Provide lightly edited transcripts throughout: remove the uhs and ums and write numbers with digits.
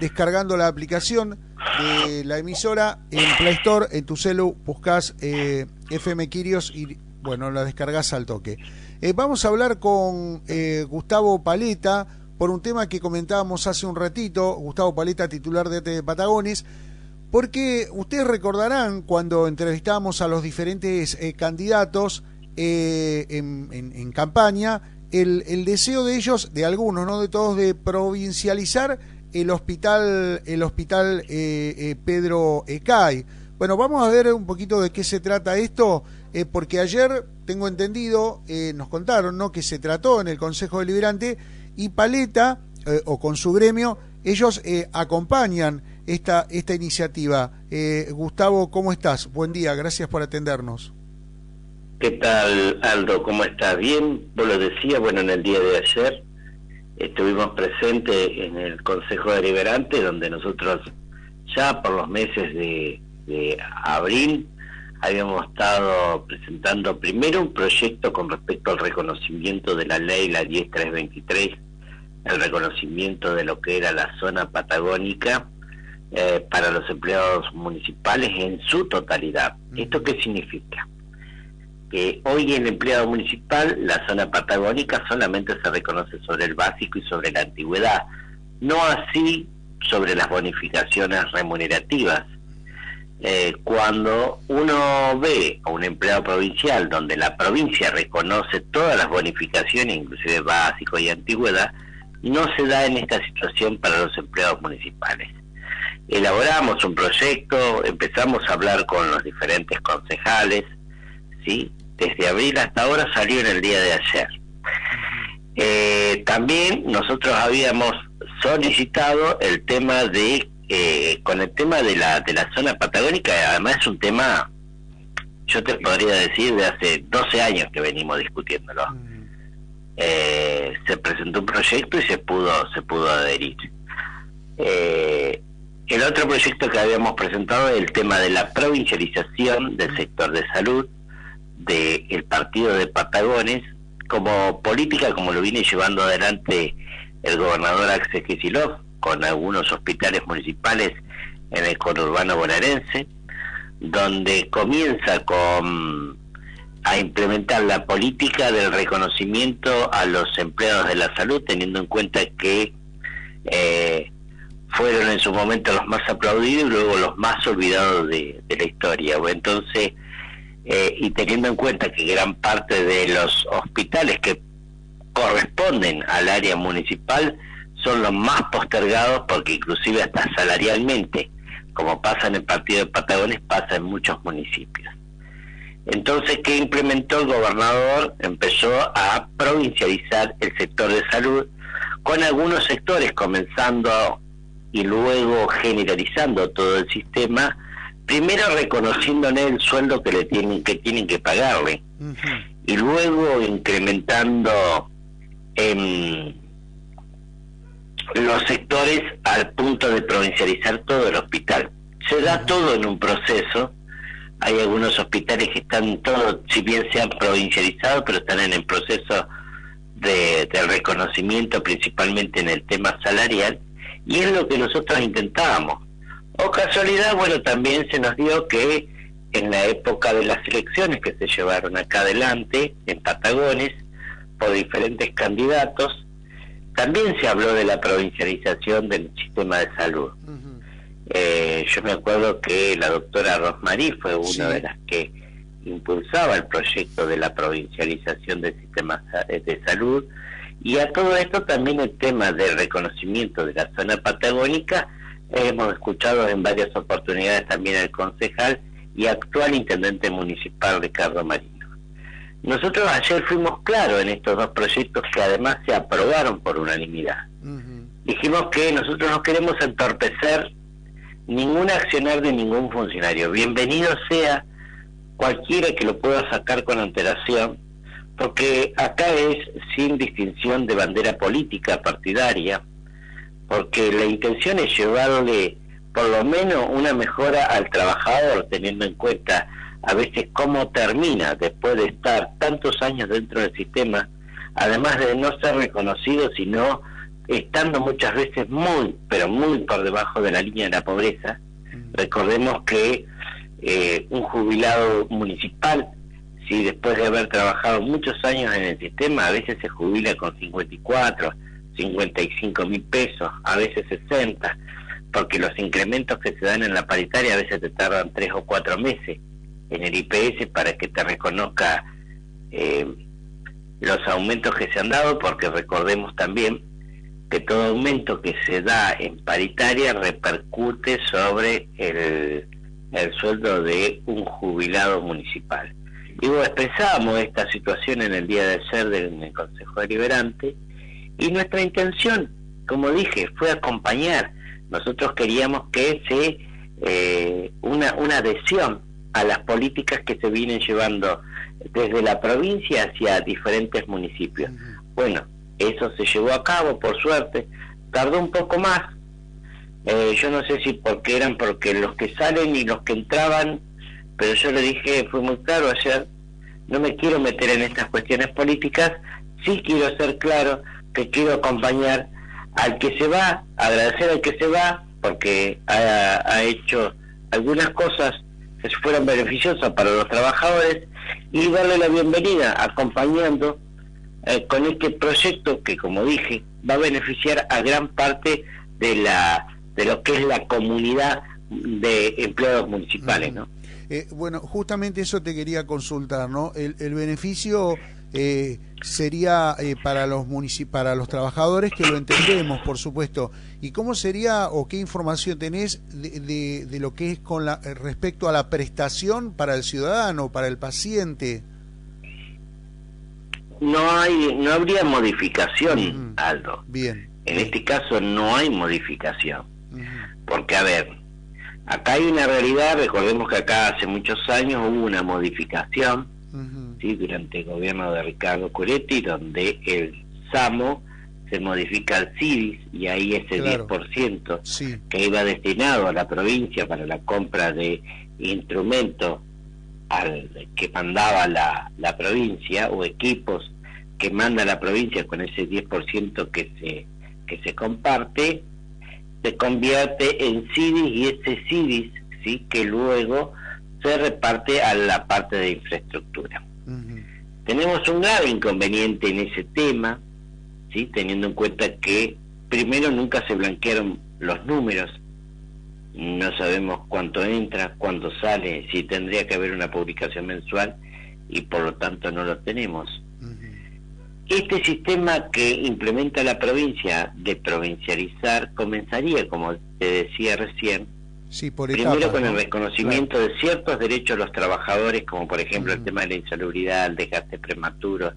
descargando la aplicación de la emisora en Play Store, en tu celu, buscás FM Quirios y bueno, la descargás al toque. Vamos a hablar con Gustavo Paleta por un tema que comentábamos hace un ratito. Gustavo Paleta, titular de ATE de Patagones, porque ustedes recordarán cuando entrevistábamos a los diferentes candidatos en campaña, el deseo de ellos, de algunos, no de todos, de provincializar el hospital Pedro Ecay. Bueno, vamos a ver un poquito de qué se trata esto, porque ayer, tengo entendido, nos contaron, ¿no?, que se trató en el Consejo Deliberante y Paleta, o con su gremio, ellos acompañan esta iniciativa. Gustavo, ¿cómo estás? Buen día, gracias por atendernos. ¿Qué tal, Aldo? ¿Cómo estás? Bien, vos lo decías, bueno, en el día de ayer estuvimos presentes en el Consejo Deliberante, donde nosotros ya por los meses de abril habíamos estado presentando primero un proyecto con respecto al reconocimiento de la ley, la 10323, el reconocimiento de lo que era la zona patagónica para los empleados municipales en su totalidad. ¿Esto qué significa? Que hoy el empleado municipal, la zona patagónica solamente se reconoce sobre el básico y sobre la antigüedad, no así sobre las bonificaciones remunerativas. Cuando uno ve a un empleado provincial donde la provincia reconoce todas las bonificaciones, inclusive básico y antigüedad, no se da en esta situación para los empleados municipales. Elaboramos un proyecto, empezamos a hablar con los diferentes concejales, ¿sí? Desde abril hasta ahora salió en el día de ayer. También nosotros habíamos solicitado el tema de con el tema de la zona patagónica. Además es un tema, yo te podría decir, de hace 12 años que venimos discutiéndolo. Se presentó un proyecto y se pudo adherir. El otro proyecto que habíamos presentado es el tema de la provincialización del sector de salud del partido de Patagones como política, como lo viene llevando adelante el gobernador Axel Kicillof con algunos hospitales municipales en el conurbano bonaerense, donde comienza a implementar la política del reconocimiento a los empleados de la salud, teniendo en cuenta que fueron en su momento los más aplaudidos y luego los más olvidados de la historia. Entonces, y teniendo en cuenta que gran parte de los hospitales que corresponden al área municipal son los más postergados, porque inclusive hasta salarialmente, como pasa en el partido de Patagones, pasa en muchos municipios. Entonces, ¿qué implementó el gobernador? Empezó a provincializar el sector de salud, con algunos sectores comenzando y luego generalizando todo el sistema, primero reconociéndole el sueldo que tienen que pagarle, y luego incrementando los sectores al punto de provincializar todo el hospital. Se da todo en un proceso. Hay algunos hospitales que están todos, si bien se han provincializado, pero están en el proceso de reconocimiento, principalmente en el tema salarial, y es lo que nosotros intentábamos. O casualidad, bueno, también se nos dio que en la época de las elecciones que se llevaron acá adelante, en Patagones, por diferentes candidatos, también se habló de la provincialización del sistema de salud. Yo me acuerdo que la doctora Rosmarí fue una de las que impulsaba el proyecto de la provincialización del sistema de salud, y a todo esto también el tema del reconocimiento de la zona patagónica. Hemos escuchado en varias oportunidades también al concejal y actual intendente municipal Ricardo Marino. Nosotros ayer fuimos claros en estos dos proyectos que además se aprobaron por unanimidad. Dijimos que nosotros no queremos entorpecer ningún accionar de ningún funcionario. Bienvenido sea cualquiera que lo pueda sacar con antelación, porque acá es sin distinción de bandera política partidaria, porque la intención es llevarle por lo menos una mejora al trabajador, teniendo en cuenta a veces cómo termina después de estar tantos años dentro del sistema, además de no ser reconocido, sino estando muchas veces muy, pero muy por debajo de la línea de la pobreza. Recordemos que un jubilado municipal, si después de haber trabajado muchos años en el sistema, a veces se jubila con 54, 55 mil pesos, a veces 60, porque los incrementos que se dan en la paritaria a veces te tardan 3 o 4 meses en el IPS para que te reconozca los aumentos que se han dado, porque recordemos también que todo aumento que se da en paritaria repercute sobre el sueldo de un jubilado municipal. Y bueno, expresábamos esta situación en el día de ayer en el Consejo Deliberante, y nuestra intención, como dije, fue acompañar. Nosotros queríamos que una adhesión a las políticas que se vienen llevando desde la provincia hacia diferentes municipios. Bueno, eso se llevó a cabo, por suerte, tardó un poco más. Yo no sé si porque los que salen y los que entraban, pero yo le dije, fue muy claro ayer, no me quiero meter en estas cuestiones políticas, sí quiero ser claro que quiero acompañar al que se va, agradecer al que se va, porque ha hecho algunas cosas que fueron beneficiosas para los trabajadores, y darle la bienvenida acompañando con este proyecto que, como dije, va a beneficiar a gran parte de lo que es la comunidad de empleados municipales, ¿no? Bueno, justamente eso te quería consultar, ¿no? El beneficio sería para los trabajadores, que lo entendemos, por supuesto. ¿Y cómo sería o qué información tenés de lo que es respecto a la prestación para el ciudadano, para el paciente? No habría modificación, Aldo. Bien. En este caso no hay modificación. Porque, a ver, acá hay una realidad. Recordemos que acá hace muchos años hubo una modificación, ¿sí? Durante el gobierno de Ricardo Coretti, donde el SAMO se modifica al CIDIS, y ahí ese 10% sí, que iba destinado a la provincia para la compra de instrumentos que mandaba la provincia, o equipos que manda la provincia, con ese 10% que se comparte, se convierte en CIDIS, y ese CIDIS, ¿sí?, que luego se reparte a la parte de infraestructura. Tenemos un grave inconveniente en ese tema, ¿sí?, teniendo en cuenta que primero nunca se blanquearon los números, no sabemos cuánto entra, cuánto sale, si tendría que haber una publicación mensual, y por lo tanto no lo tenemos. Este sistema que implementa la provincia de provincializar comenzaría, como te decía recién, sí, por primero etapas, con el ¿no? reconocimiento de ciertos derechos a los trabajadores, como por ejemplo el tema de la insalubridad, el desgaste prematuro,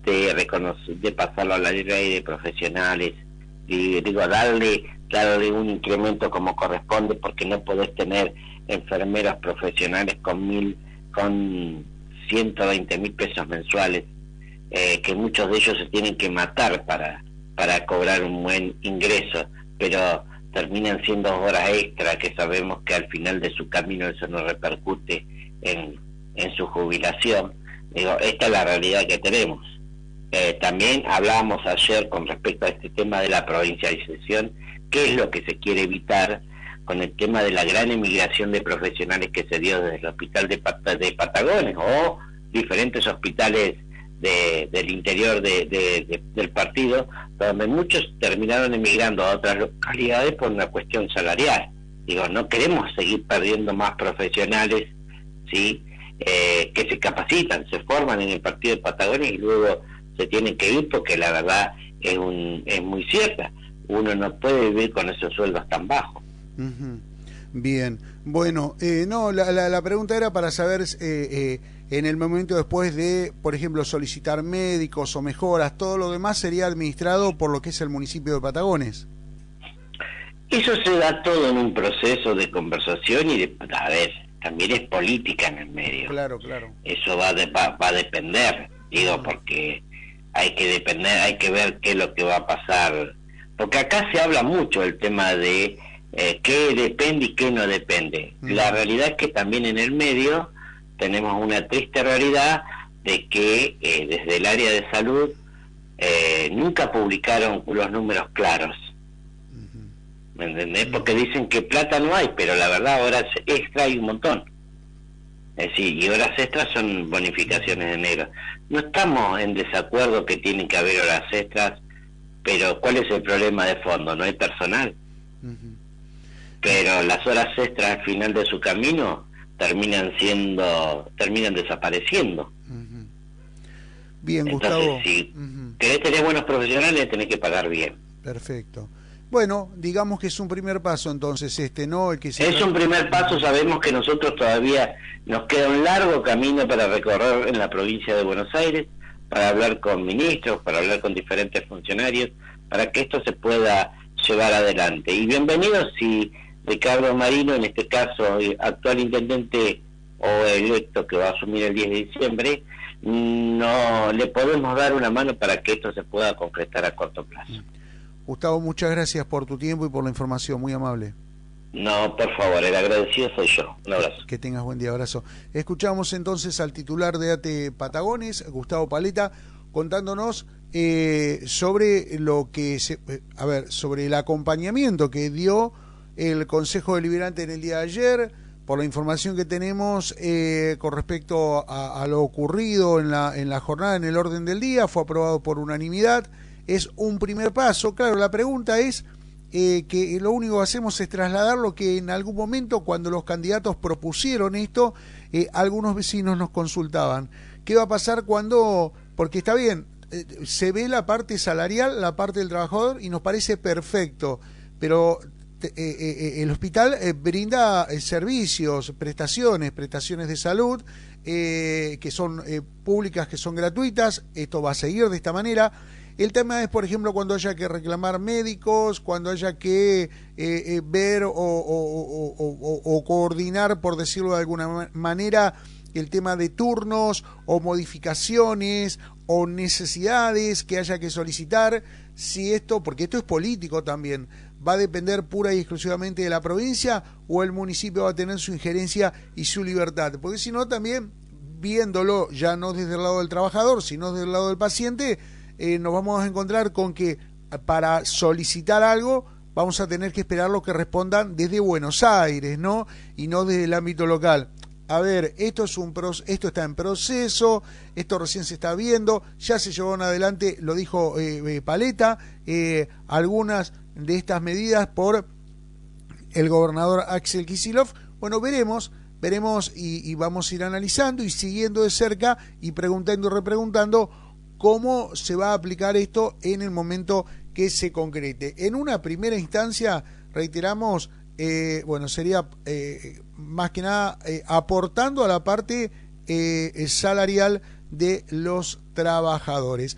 de pasarlo a la ley de profesionales, y digo, darle un incremento como corresponde, porque no podés tener enfermeros profesionales con 120.000 pesos mensuales, que muchos de ellos se tienen que matar para cobrar un buen ingreso, pero terminan siendo horas extra, que sabemos que al final de su camino eso no repercute en su jubilación. Digo, esta es la realidad que tenemos. También hablábamos ayer con respecto a este tema de la provincialización, qué es lo que se quiere evitar con el tema de la gran emigración de profesionales que se dio desde el hospital de Patagones, o diferentes hospitales del interior del partido, donde muchos terminaron emigrando a otras localidades por una cuestión salarial. Digo, no queremos seguir perdiendo más profesionales, ¿sí?, que se capacitan, se forman en el partido de Patagones y luego se tienen que ir, porque la verdad es muy cierta. Uno no puede vivir con esos sueldos tan bajos. Bien, bueno, no, la pregunta era para saber en el momento después de, por ejemplo, solicitar médicos o mejoras, todo lo demás sería administrado por lo que es el municipio de Patagones. Eso se da todo en un proceso de conversación y a ver, también es política en el medio. Claro, claro. Eso va a depender, digo, porque hay que ver qué es lo que va a pasar, porque acá se habla mucho el tema de qué depende y qué no depende. La realidad es que también en el medio tenemos una triste realidad de que desde el área de salud nunca publicaron los números claros. ¿Me entendés? Porque dicen que plata no hay, pero la verdad horas extra hay un montón. Es decir, y horas extras son bonificaciones de negro. No estamos en desacuerdo que tienen que haber horas extras, pero ¿cuál es el problema de fondo? No hay personal. Pero las horas extras al final de su camino terminan desapareciendo. Bien, entonces, Gustavo. Si querés tener buenos profesionales, tenés que pagar bien. Perfecto. Bueno, digamos que es un primer paso entonces ¿no? El que es un primer paso. Sabemos que nosotros todavía nos queda un largo camino para recorrer en la provincia de Buenos Aires, para hablar con ministros, para hablar con diferentes funcionarios, para que esto se pueda llevar adelante. Y bienvenido si Ricardo Marino, en este caso actual intendente o electo que va a asumir el 10 de diciembre, no le podemos dar una mano para que esto se pueda concretar a corto plazo. Gustavo, muchas gracias por tu tiempo y por la información, muy amable. No, por favor, el agradecido soy yo. Un abrazo. Que tengas buen día, abrazo. Escuchamos entonces al titular de ATE Patagones, Gustavo Paleta, contándonos sobre lo que sobre el acompañamiento que dio el Consejo Deliberante en el día de ayer, por la información que tenemos con respecto a lo ocurrido en la jornada, en el orden del día, fue aprobado por unanimidad. Es un primer paso. Claro, la pregunta es que lo único que hacemos es trasladar lo que en algún momento, cuando los candidatos propusieron esto, algunos vecinos nos consultaban. ¿Qué va a pasar cuando...? Porque está bien, se ve la parte salarial, la parte del trabajador, y nos parece perfecto, pero el hospital brinda servicios, prestaciones de salud, que son públicas, que son gratuitas. Esto va a seguir de esta manera. El tema es, por ejemplo, cuando haya que reclamar médicos, cuando haya que ver o coordinar, por decirlo de alguna manera, el tema de turnos o modificaciones o necesidades que haya que solicitar. Si esto, porque esto es político también, va a depender pura y exclusivamente de la provincia, o el municipio va a tener su injerencia y su libertad. Porque si no, también, viéndolo ya no desde el lado del trabajador, sino desde el lado del paciente, nos vamos a encontrar con que para solicitar algo vamos a tener que esperar lo que respondan desde Buenos Aires, ¿no? Y no desde el ámbito local. A ver, esto está en proceso, esto recién se está viendo, ya se llevaron adelante, lo dijo Paleta, algunas de estas medidas por el gobernador Axel Kicillof. Bueno, veremos y vamos a ir analizando y siguiendo de cerca y preguntando y repreguntando cómo se va a aplicar esto en el momento que se concrete. En una primera instancia, reiteramos, sería más que nada aportando a la parte salarial de los trabajadores.